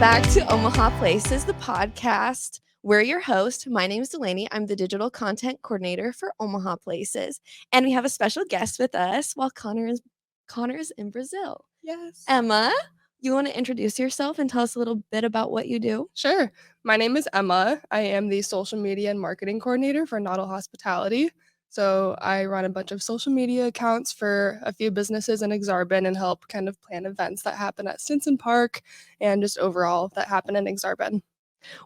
back to Omaha Places, the podcast. We're your host. My name is Delaney. I'm the digital content coordinator for Omaha Places. And we have a special guest with us while Connor's in Brazil. Yes. Emma, you want to introduce yourself and tell us a little bit about what you do? Sure. My name is Emma. I am the social media and marketing coordinator for Noddle Hospitality. So I run a bunch of social media accounts for a few businesses in Exarban and help kind of plan events that happen at Stinson Park and just overall that happen in Exarban.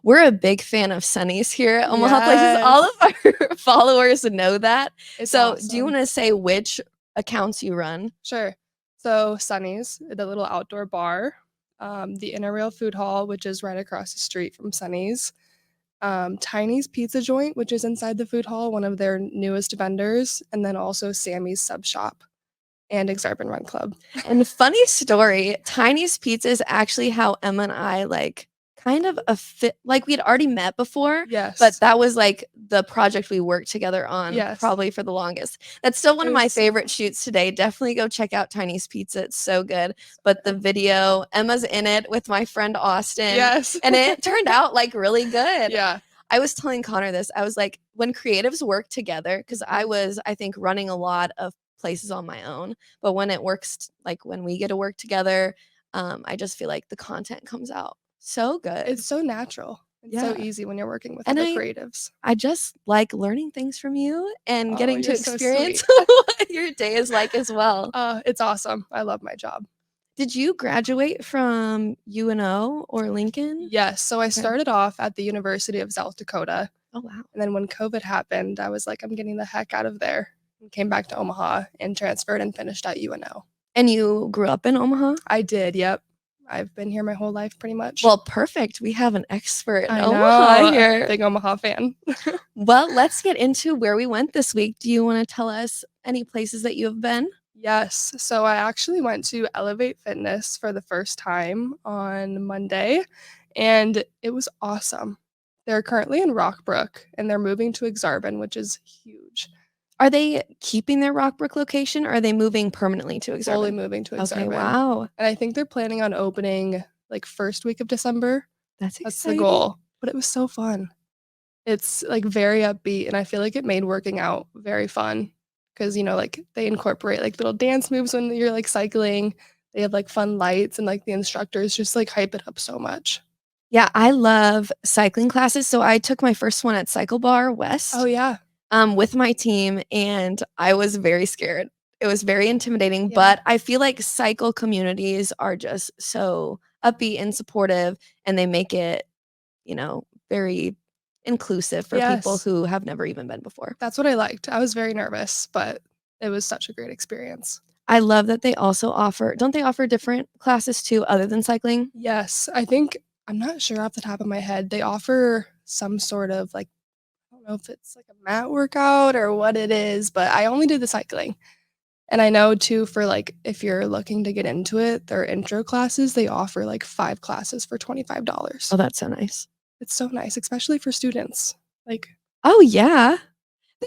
We're a big fan of Sunny's here at Omaha Places. All of our followers know that. It's so awesome. Do you want to say which accounts you run? Sure. So Sunny's, the little outdoor bar, the Inner Rail Food Hall, which is right across the street from Sunny's, Tiny's Pizza Joint, which is inside the food hall, one of their newest vendors, and then also Sammy's Sub Shop and Exarban Run Club. And funny story, Tiny's Pizza is actually how Emma and I kind of we had already met before. Yes. But that was like the project we worked together on probably for the longest. That's still one of my favorite shoots today. Definitely go check out Tiny's Pizza. It's so good. But the video, Emma's in it with my friend Austin. Yes. And it turned out really good. Yeah. I was telling Connor this. I was like, when creatives work together, because I think, running a lot of places on my own, but when it works, when we get to work together, I just feel like the content comes out so good. It's so natural. It's so easy when you're working with other creatives. I just like learning things from you and getting to experience so what your day is like as well. It's awesome. I love my job. Did you graduate from UNO or Lincoln? Yes. So I started off at the University of South Dakota. Oh, wow. And then when COVID happened, I was like, I'm getting the heck out of there. And came back to Omaha and transferred and finished at UNO. And you grew up in Omaha? I did, yep. I've been here my whole life pretty much. Well, perfect. We have an expert in Omaha here. Big Omaha fan. Well, let's get into where we went this week. Do you want to tell us any places that you have been? Yes. So I actually went to Elevate Fitness for the first time on Monday, and it was awesome. They're currently in Rockbrook, and they're moving to Exarban, which is huge. Are they keeping their Rockbrook location, or are they moving permanently to Exarban? Fully moving to Exarban. Okay, wow. And I think they're planning on opening first week of December. That's the goal. But it was so fun. It's very upbeat, and I feel like it made working out very fun because they incorporate little dance moves when you're cycling. They have fun lights, and the instructors just hype it up so much. Yeah, I love cycling classes. So I took my first one at Cycle Bar West. Oh yeah. With my team, and I was very scared. It was very intimidating, but I feel like cycle communities are just so upbeat and supportive, and they make it, very inclusive for people who have never even been before. That's what I liked. I was very nervous, but it was such a great experience. I love that they also don't they offer different classes too, other than cycling? Yes, I'm not sure off the top of my head. They offer some sort of I don't know if it's a mat workout or what it is, but I only did the cycling. And I know too, for if you're looking to get into it, their intro classes, they offer 5 classes for $25. Oh, that's so nice. It's so nice, especially for students. Oh yeah.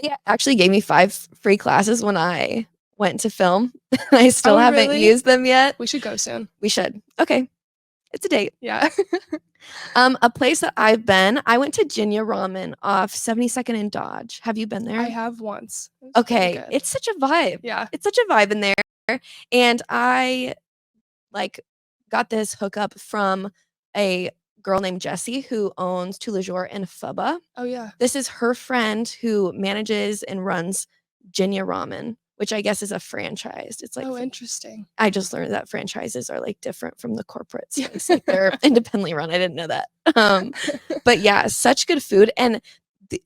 They actually gave me 5 free classes when I went to film. I still haven't used them yet. We should go soon. We should. Okay. It's a date. Yeah. A place that I've been, I went to Jinya Ramen off 72nd and Dodge. Have you been there? I have once. Okay. It's such a vibe. Yeah. It's such a vibe in there. And I got this hookup from a girl named Jessie who owns Tout Le Jour in Fubba. Oh yeah. This is her friend who manages and runs Jinya Ramen, which I guess is a franchise. It's oh, interesting. I just learned that franchises are different from the corporate space. They're independently run. I didn't know that. But yeah, such good food, and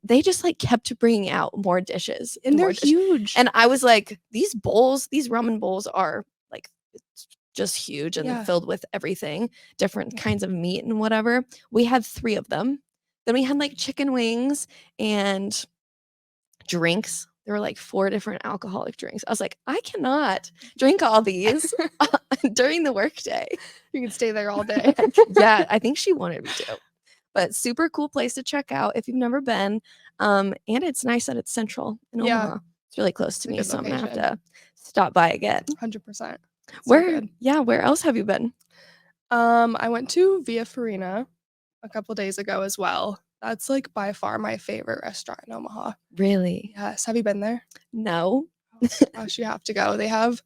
they just kept bringing out more dishes, and they're huge. And I was like, these ramen bowls are it's just huge and filled with everything, different kinds of meat and whatever. We had 3 of them. Then we had chicken wings and drinks. There were 4 different alcoholic drinks. I was like, I cannot drink all these during the workday. You can stay there all day. Yeah, I think she wanted me to. But super cool place to check out if you've never been. And it's nice that it's central in Omaha. It's really close to me, so I'm gonna have to stop by again. 100%. Where else have you been? I went to Via Farina a couple days ago as well. That's, like, by far my favorite restaurant in Omaha. Really? Yes, have you been there? No. Oh my gosh, you have to go. They have,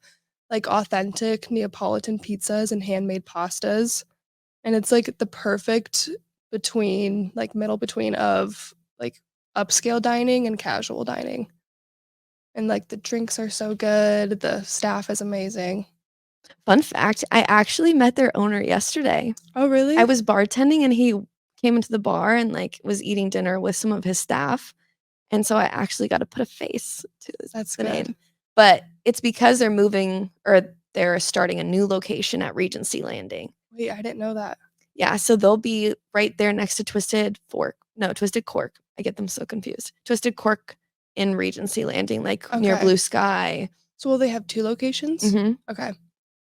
like, authentic Neapolitan pizzas and handmade pastas, and it's, like, the perfect middle between of, like, upscale dining and casual dining. And, like, the drinks are so good, the staff is amazing. Fun fact, I actually met their owner yesterday. Oh, I really? was bartending and he came into the bar and, like, was eating dinner with some of his staff, and so I actually got to put a face to That's the good. name. But it's because they're moving or they're starting a new location at Regency Landing. Wait, I didn't know that. Yeah, so they'll be right there next to Twisted Cork. I get them so confused. Twisted Cork in Regency Landing, like, near Okay. Blue Sky. So will they have 2 locations? Mhm. Okay.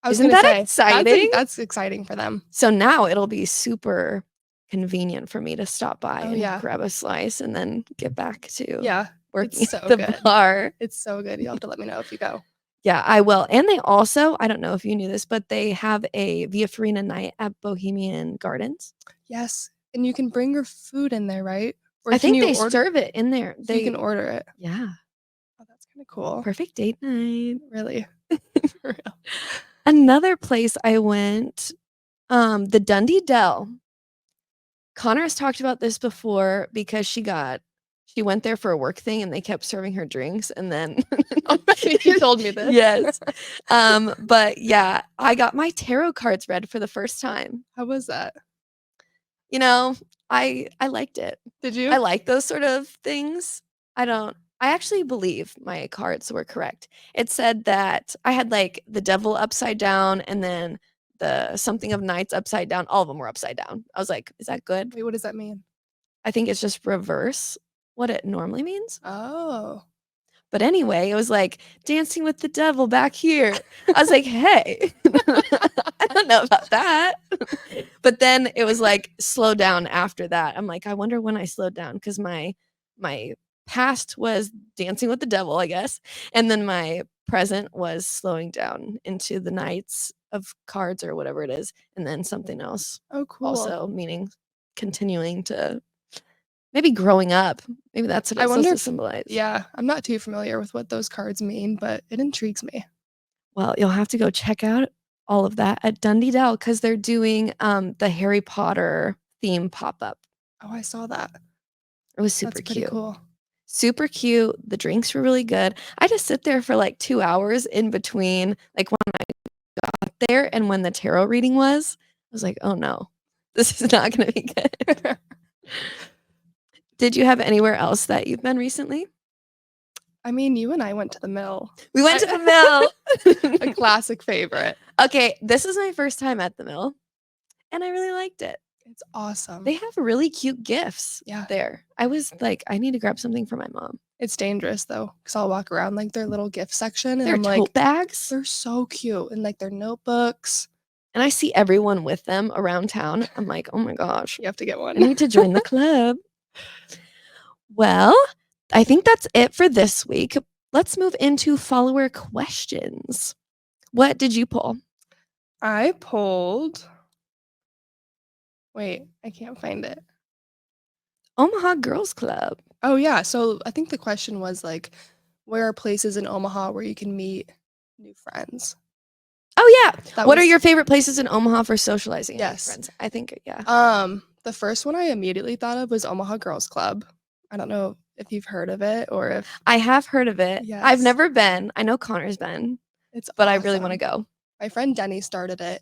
I was Isn't gonna that say, exciting? that's exciting for them. So now it'll be super convenient for me to stop by Oh, and yeah. grab a slice and then get back to Yeah. working It's at so the good. bar. It's so good. You'll have to let me know if you go. Yeah, I will. And they also, I don't know if you knew this, but they have a Via Farina night at Bohemian Gardens. Yes, and you can bring your food in there, right? Or I can think you they order? serve it in there. So you can order it? Yeah, Oh, that's kinda cool. perfect date night. Really? For real. Another place I went, the Dundee Dell. Connor has talked about this before because she went there for a work thing and they kept serving her drinks and then Oh, you told me this. yes. But yeah, I got my tarot cards read for the first time. How was that? You know, I liked it. Did I you? like those sort of things. I actually believe my cards were correct. It said that I had, like, the devil upside down and then the something of knights upside down. All of them were upside down. I was like, "Is that good?" Wait, what does that mean? I think it's just reverse what it normally means. Oh. But anyway, it was like, "Dancing with the devil back here." I was like, "Hey, I don't know about that." But then it was like, slow down after that. I'm like, "I wonder when I slowed down because my past was dancing with the devil, I guess, and then my present was slowing down into the knights of cards or whatever it is, and then something else Oh, cool. also, meaning continuing to maybe growing up. Maybe that's what I it's supposed wonder to if symbolize. yeah, I'm not too familiar with what those cards mean, but it intrigues me. Well, you'll have to go check out all of that at Dundee Dell because 'cause they're doing, the Harry Potter theme pop-up. Oh, I saw that. It was That's super pretty cute. cool. Super cute, the drinks were really good. I just sit there for, like, 2 hours in between, like, when I got there and when the tarot reading was. I was like, "Oh, no. This is not gonna be good." Did you have anywhere else that you've been recently? I mean, you and I went to the mill. We went to the A mill. classic favorite. Okay, this is my first time at the mill, and I really liked it. It's awesome. They have really cute gifts Yeah. there. I was like, "I need to grab something for my mom." It's dangerous though, because 'cause I'll walk around, like, their little gift section, and Their I'm tote like, bags, "They're so cute," and, like, their notebooks. and I see everyone with them around town. I'm like, "Oh my gosh, You have to get I one. need to join the club." Well, I think that's it for this week. Let's move into follower questions. What did you pull? I pulled wait, I can't find it. Omaha Girls Club. Oh, yeah, so I think the question was, like, where are places in Omaha where you can meet new friends? Oh, yeah. That What are was your favorite places in Omaha for socializing and making yes. friends? I think, yeah. The first one I immediately thought of was Omaha Girls Club. I don't know if you've heard of it or if I have heard of it. I've yes, never been. I know Connor's been, it's but I really wanna awesome. go. My friend Denny started it,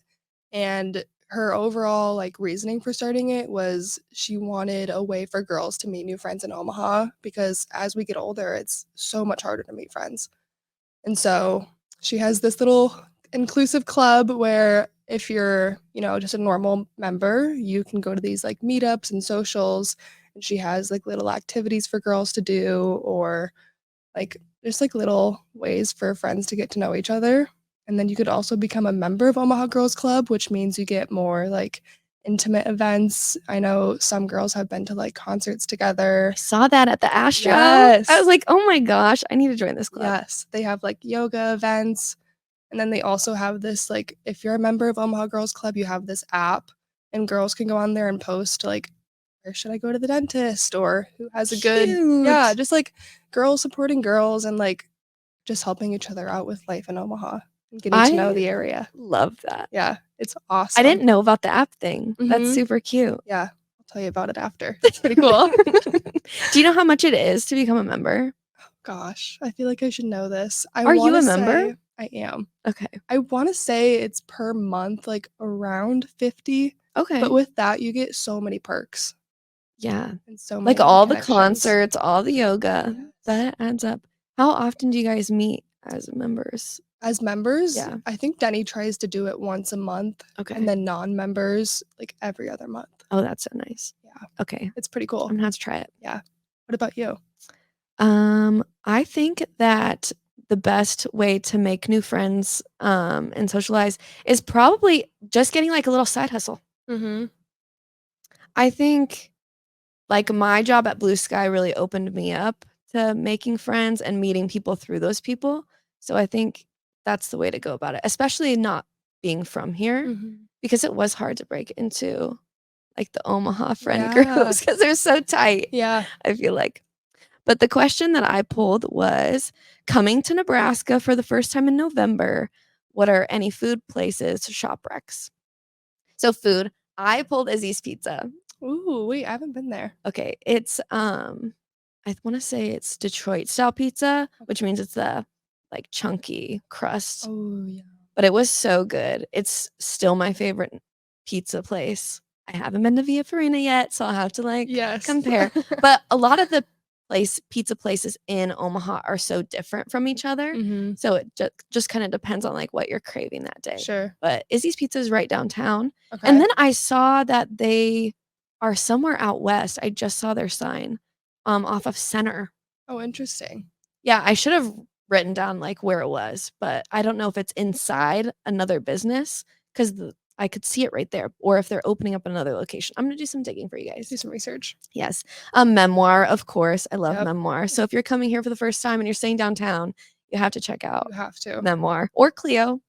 and her overall, like, reasoning for starting it was she wanted a way for girls to meet new friends in Omaha because as we get older, it's so much harder to meet friends. And so she has this little inclusive club where if you're, just a normal member, you can go to these like meetups and socials. And she has like little activities for girls to do, or like just like little ways for friends to get to know each other. And then you could also become a member of Omaha Girls Club, which means you get more like intimate events. I know some girls have been to like concerts together. I saw that at the Astro. I Yes. was like, "Oh my gosh, I need to join this club." Yes. They have like yoga events. And then they also have this, like, if you're a member of Omaha Girls Club, you have this app, and girls can go on there and post, like, where should I go to the dentist, or who has a good yeah, Cute. just, like, girls supporting girls and, like, just helping each other out with life in Omaha and getting to know I the area. love that. Yeah, it's I awesome. didn't know about the app thing. That's Mhm. super cute. Yeah, I'll tell you about it after. It's pretty cool. Do you know how much it is to become a member? Gosh, I feel like I should know this. I Are you wanna a member? say I am. Okay. I wanna say it's per month, like, around 50, Okay. but with that, you get so many perks Yeah. and so Like many all the connections. concerts, all the yoga, Yes. that adds up. How often do you guys meet as members? As members, Yeah. I think Denny tries to do it once a month, Okay. and then non-members, like, every other month. Oh, that's so nice. Yeah, Okay. it's pretty cool. I'm gonna have to try it. Yeah. What about you? I think that the best way to make new friends, and socialize is probably just getting like a little side hustle. Mhm. I think like my job at Blue Sky really opened me up to making friends and meeting people through those people. So I think that's the way to go about it, especially not being from here Mhm. because it was hard to break into like the Omaha friend Yeah. groups because they're so tight. Yeah. I feel like. But the question that I pulled was coming to Nebraska for the first time in November, what are any food places to shop recs? So food, I pulled Izzy's Pizza. Ooh, wait, I haven't been there. Okay, it's I want to say it's Detroit style pizza, which means it's the like chunky crust. Oh, yeah. But it was so good. It's still my favorite pizza place. I haven't been to Via Farina yet, so I'll have to like Yes. compare. But a lot of the pizza places in Omaha are so different from each other. Mhm. So it just kind of depends on like what you're craving that day. Sure. But Izzy's Pizza is right downtown. Okay. And then I saw that they are somewhere out west. I just saw their sign off of Center. Oh, interesting. Yeah, I should have written down like where it was, but I don't know if it's inside another business because I could see it right there, or if they're opening up another location. I'm gonna do some digging for you guys. Do some research. Yes. Memoir, of course. I love Yep. Memoir. So if you're coming here for the first time and you're staying downtown, you have to check out You have to. Memoir or Clio.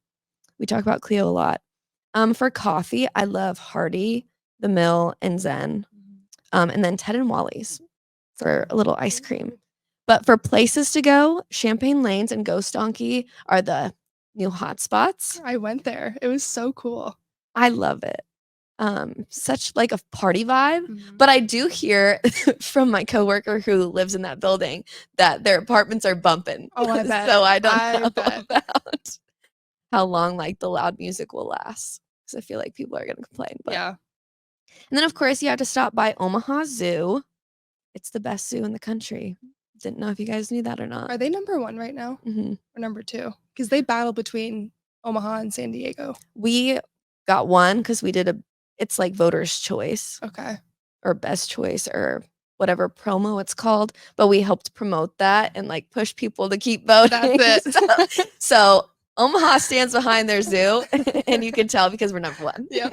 We talk about Clio a lot. For coffee, I love Hardy, The Mill, and Zen. And then Ted and Wally's for a little ice cream. But for places to go, Champagne Lanes and Ghost Donkey are the new hotspots. I went there. It was so cool. I love it. Such like a party vibe. Mhm. But I do hear from my coworker who lives in that building that their apartments are bumping. Oh, I bet. So I don't I know bet. about how long like the loud music will last. Because I feel like people are gonna complain. But. Yeah. And then of course you have to stop by Omaha Zoo. It's the best zoo in the country. Didn't know if you guys knew that or not. Are they number 1 right now Mhm. or number 2? Because they battle between Omaha and San Diego. We got one because we did it's like voter's choice Okay. or best choice or whatever promo it's called, but we helped promote that and like push people to keep voting. That's it. So Omaha stands behind their zoo, and you can tell because we're number 1. Yep.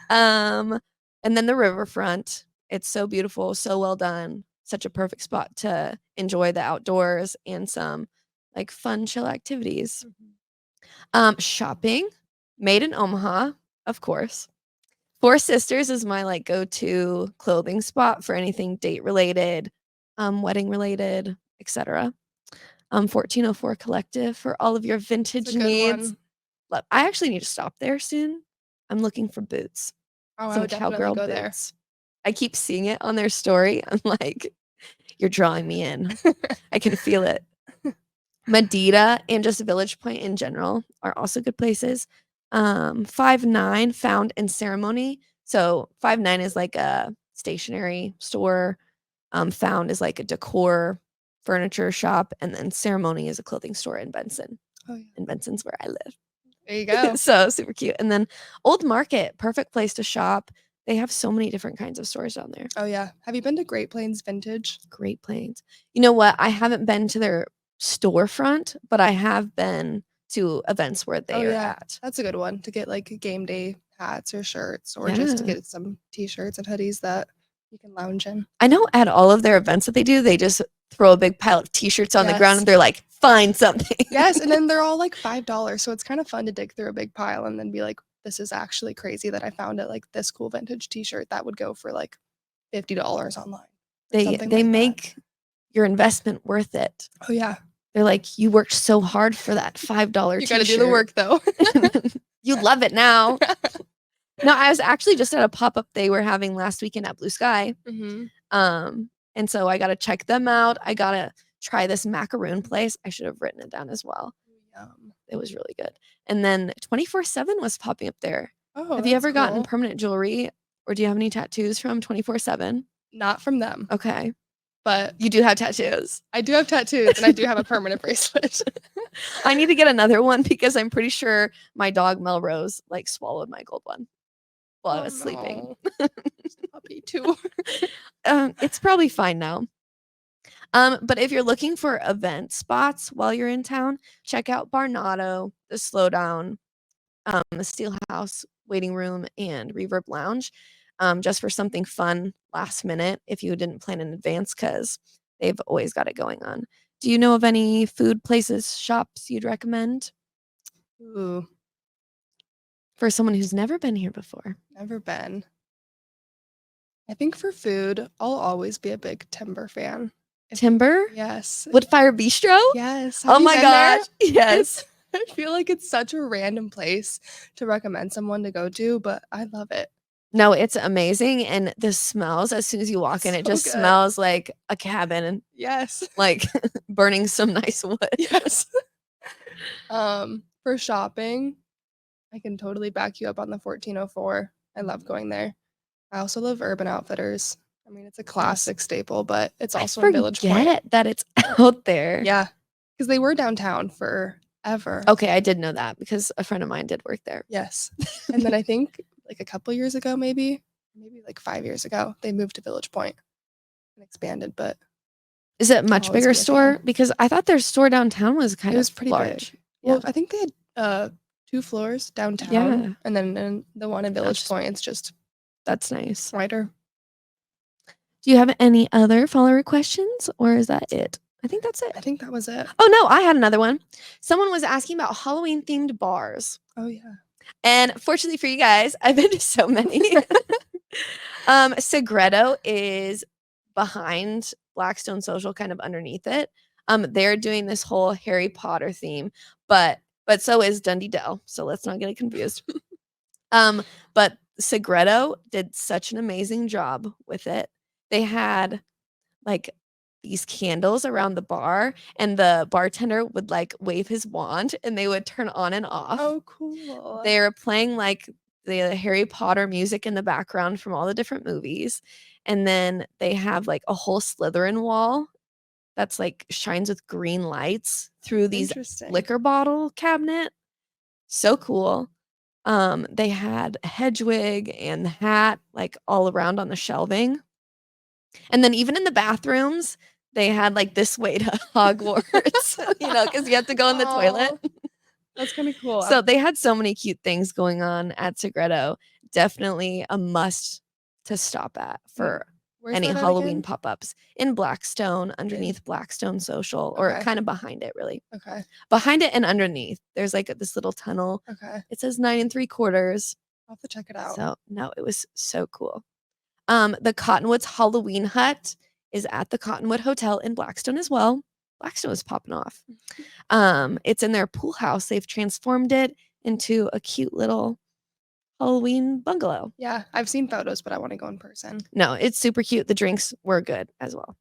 And then the riverfront. It's so beautiful, so well done. Such a perfect spot to enjoy the outdoors and some like fun chill activities. Shopping, made in Omaha, of course. Four Sisters is my like go-to clothing spot for anything date related, wedding related, etc. 1404 Collective for all of your vintage It's a good needs. one. Look, I actually need to stop there soon. I'm looking for boots. Oh, I Some would definitely cowgirl go there. boots. I keep seeing it on their story. I'm like, you're drawing me in. I can feel it. Medita and just Village Point in general are also good places. 5-9 Found and Ceremony. So 5-9 is like a stationery store. Found is like a decor furniture shop, and then Ceremony is a clothing store in Benson. Oh, yeah. And Benson's where I live. There you go. So super cute. And then Old Market, perfect place to shop. They have so many different kinds of stores down there. Oh, yeah. Have you been to Great Plains Vintage? Great Plains. You know what? I haven't been to their storefront, but I have been to events where they are at. That's a good one to get like game day hats or shirts, or just to Yeah. get some t-shirts and hoodies that you can lounge in. I know at all of their events that they do, they just throw a big pile of t-shirts on the ground Yes. and they're like, find something. Yes, and then they're all like $5, so it's kind of fun to dig through a big pile and then be like, this is actually crazy that I found it, like this cool vintage t-shirt that would go for like $50 online. They make your investment worth it. Oh yeah. They're like, you worked so hard for that $5 You t-shirt. gotta do the work though. You love it now. No, I was actually just at a pop-up they were having last weekend at Blue Sky. And so I gotta check them out. I gotta try this macaroon place. I should have written it down as well. Yum. It was really good. And then 24/7 was popping up there. Oh, have you ever gotten cool. permanent jewelry, or do you have any tattoos from 24/7? Not from them. Okay. But you do have tattoos. I do have tattoos, and I do have a permanent bracelet. I need to get another one because I'm pretty sure my dog Melrose like swallowed my gold one while I was sleeping. Puppy too. It's probably fine now. But if you're looking for event spots while you're in town, check out Barnado, the Slowdown, the Steel House Waiting Room, and Reverb Lounge, just for something fun last minute if you didn't plan in advance, because they've always got it going on. Do you know of any food places, shops you'd recommend? Ooh. For someone who's never been here before. Never been. I think for food, I'll always be a big Timber fan. Timber? Yes. Woodfire Bistro? Yes. Oh my gosh. Yes. I feel like it's such a random place to recommend someone to go to, but I love it. No, it's amazing. And the smells, as soon as you walk in, it just smells like a cabin and yes, like burning some nice wood. Yes. For shopping, I can totally back you up on the 1404. I love going there. I also love Urban Outfitters. I mean, it's a classic staple, but it's also in Village Point. Forget that it's out there. Yeah, because they were downtown forever. Okay, I did know that because a friend of mine did work there. Yes. And then I think like a couple years ago, maybe like 5 years ago, they moved to Village Point and expanded. But is it a much bigger store? Because I thought their store downtown was kind of pretty large. Big. Well, yeah. I think they had 2 floors downtown. Yeah. And then the one in Village Point, it's just that's nice. Wider. Do you have any other follower questions, or is that it? I think that's it. I think that was it. Oh, no, I had another one. Someone was asking about Halloween-themed bars. Oh, yeah. And fortunately for you guys, I've been to so many. Segredo is behind Blackstone Social, kind of underneath it. They're doing this whole Harry Potter theme, but so is Dundee Dell. So let's not get it confused. But Segredo did such an amazing job with it. They had like these candles around the bar, and the bartender would like wave his wand and they would turn on and off. Oh, cool. They were playing like the Harry Potter music in the background from all the different movies. And then they have like a whole Slytherin wall that's like shines with green lights through these liquor bottle cabinet. So cool. They had Hedwig and the hat like all around on the shelving. And then even in the bathrooms, they had like this way to Hogwarts, because you have to go in the toilet. That's kind of cool. So they had so many cute things going on at Segredo. Definitely a must to stop at for any Halloween pop-ups in Blackstone, underneath Blackstone Social, or kind of behind it, really. Okay. Behind it and underneath, there's like this little tunnel. Okay. It says 9 3/4. I'll have to check it out. So no, it was so cool. The Cottonwoods Halloween Hut is at the Cottonwood Hotel in Blackstone as well. Blackstone is popping off. It's in their pool house. They've transformed it into a cute little Halloween bungalow. Yeah, I've seen photos, but I want to go in person. No, it's super cute. The drinks were good as well.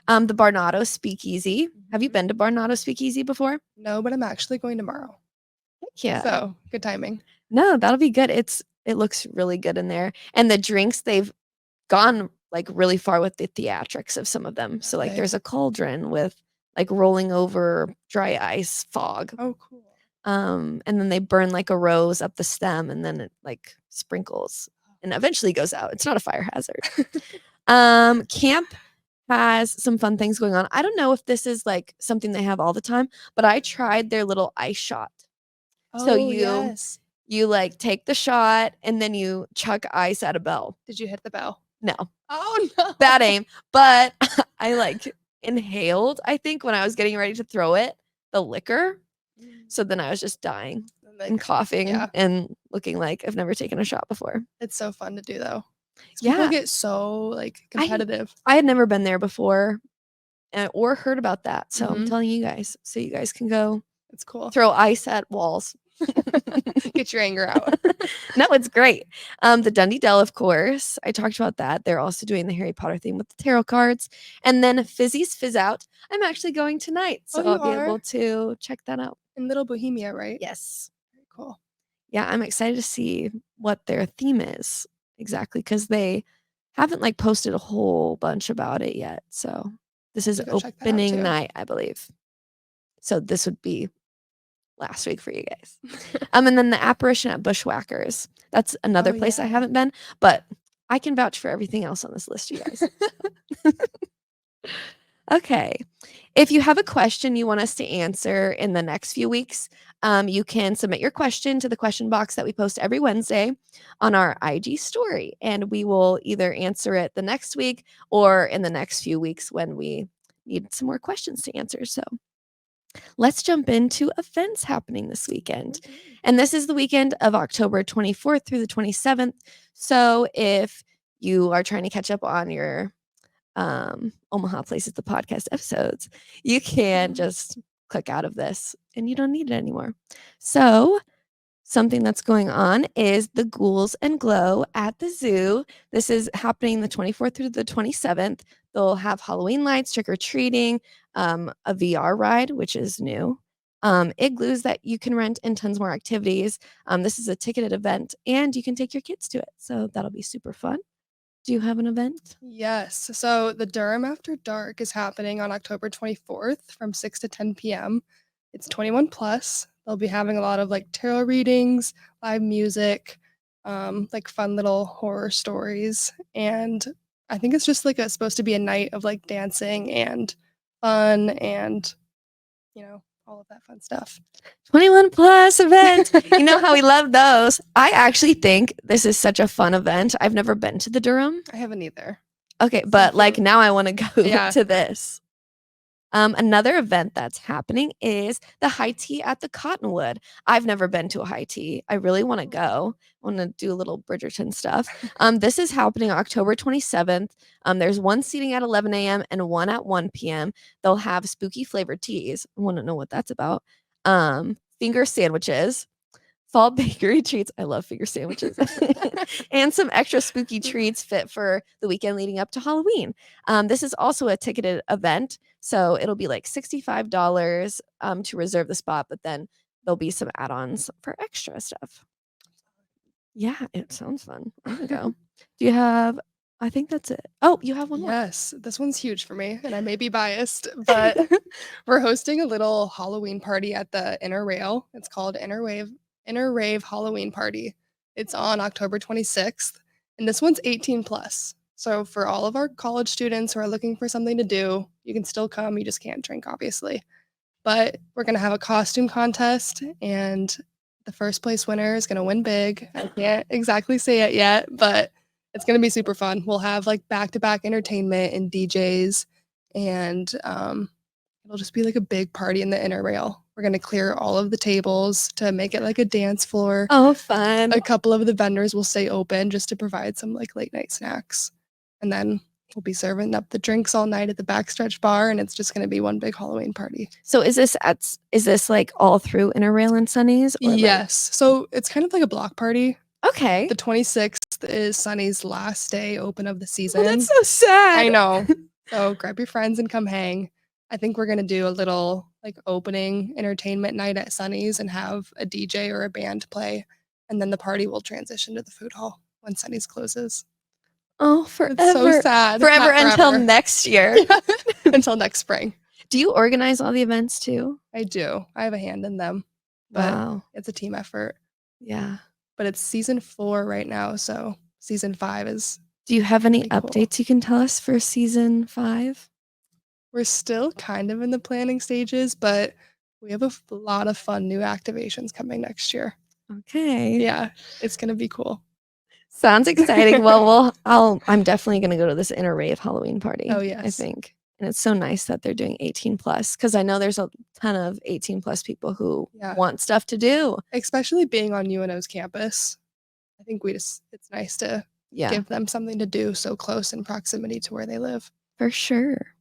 The Barnado Speakeasy. Have you been to Barnado Speakeasy before? No, but I'm actually going tomorrow. Yeah. So good timing. No, that'll be good. It looks really good in there. And the drinks, they've gone like really far with the theatrics of some of them. So like there's a cauldron with like rolling over dry ice fog. Oh, cool. And then they burn like a rose up the stem, and then it like sprinkles and eventually goes out. It's not a fire hazard. Camp has some fun things going on. I don't know if this is like something they have all the time, but I tried their little ice shot. Oh, so you like take the shot and then you chuck ice at a bell. Did you hit the bell? No. Oh no. Bad aim. But I like inhaled, I think, when I was getting ready to throw it, the liquor. So then I was just dying and coughing and looking like I've never taken a shot before. It's so fun to do, though. Yeah. People get so, like, competitive. I had never been there before or heard about that. So I'm telling you guys, so you guys can go. It's cool. Throw ice at walls. Get your anger out. No, it's great. The Dundee Dell, of course. I talked about that. They're also doing the Harry Potter theme with the tarot cards. And then Fizzy's Fizz Out. I'm actually going tonight, so I'll be able to check that out. In Little Bohemia, right? Yes. Very cool. Yeah, I'm excited to see what their theme is exactly, because they haven't like posted a whole bunch about it yet. So this is opening night, I believe. So this would be last week for you guys. And then the Apparition at Bushwhackers. That's another place I haven't been, but I can vouch for everything else on this list, you guys. Okay. If you have a question you want us to answer in the next few weeks, you can submit your question to the question box that we post every Wednesday on our IG story, and we will either answer it the next week or in the next few weeks when we need some more questions to answer. So let's jump into events happening this weekend. And this is the weekend of October 24th through the 27th. So if you are trying to catch up on your Omaha Places the Podcast episodes, you can just click out of this and you don't need it anymore. So something that's going on is the Ghouls and Glow at the zoo. This is happening the 24th through the 27th. They'll have Halloween lights, trick-or-treating, a VR ride, which is new, igloos that you can rent, and tons more activities. This is a ticketed event, and you can take your kids to it. So that'll be super fun. Do you have an event? Yes. So the Durham After Dark is happening on October 24th from 6 to 10 p.m. It's 21 plus. They'll be having a lot of like tarot readings, live music, like fun little horror stories. And I think it's just like supposed to be a night of like dancing and fun and, all of that fun stuff. 21 plus event. You know how we love those. I actually think this is such a fun event. I've never been to the Durham. I haven't either. Okay, but like now I want to go to this. Another event that's happening is the high tea at the Cottonwood. I've never been to a high tea. I really want to go. I want to do a little Bridgerton stuff. This is happening October 27th. There's one seating at 11 a.m. and one at 1 p.m. They'll have spooky flavored teas. I want to know what that's about. Finger sandwiches, fall bakery treats. I love finger sandwiches. And some extra spooky treats fit for the weekend leading up to Halloween. This is also a ticketed event, so it'll be like $65 to reserve the spot, but then there'll be some add-ons for extra stuff. Yeah, it sounds fun. I'm gonna go. Do you have? I think that's it. Oh, you have one more. Yes, this one's huge for me, and I may be biased, but we're hosting a little Halloween party at the Inner Rail. It's called Inner Rave Halloween Party. It's on October 26th, and this one's 18 plus. So for all of our college students who are looking for something to do, you can still come. You just can't drink, obviously. But we're going to have a costume contest, and the first place winner is going to win big. I can't exactly say it yet, but it's going to be super fun. We'll have like back-to-back entertainment and DJs, and it'll just be like a big party in the Inner Rail. We're going to clear all of the tables to make it like a dance floor. Oh, fun. A couple of the vendors will stay open just to provide some like late night snacks. And then we'll be serving up the drinks all night at the backstretch bar, and it's just going to be one big Halloween party. So is this like all through Inner Rail and Sunny's? Yes. Like... So it's kind of like a block party. Okay. The 26th is Sunny's last day open of the season. Oh, that's so sad. I know. So grab your friends and come hang. I think we're going to do a little like opening entertainment night at Sunny's and have a DJ or a band play. And then the party will transition to the food hall when Sunny's closes. Oh, forever. It's so sad. Forever until next year. Until next spring. Do you organize all the events too? I do. I have a hand in them. But it's a team effort. Yeah. But it's season 4 right now. So season 5 is... Do you have any updates you can tell us for season 5? We're still kind of in the planning stages, but we have a lot of fun new activations coming next year. Okay. Yeah, it's going to be cool. Sounds exciting. Well, I'm definitely going to go to this Inner Rave Halloween party. Oh, yes. I think. And it's so nice that they're doing 18 plus because I know there's a ton of 18 plus people who want stuff to do. Especially being on UNO's campus. I think it's nice to give them something to do so close in proximity to where they live. For sure.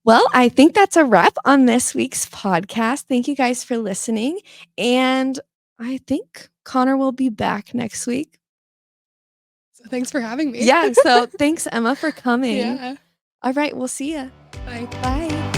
Well, I think that's a wrap on this week's podcast. Thank you guys for listening. And I think Connor will be back next week. So thanks for having me. Yeah. So thanks, Emma, for coming. Yeah. All right. We'll see you. Bye. Bye.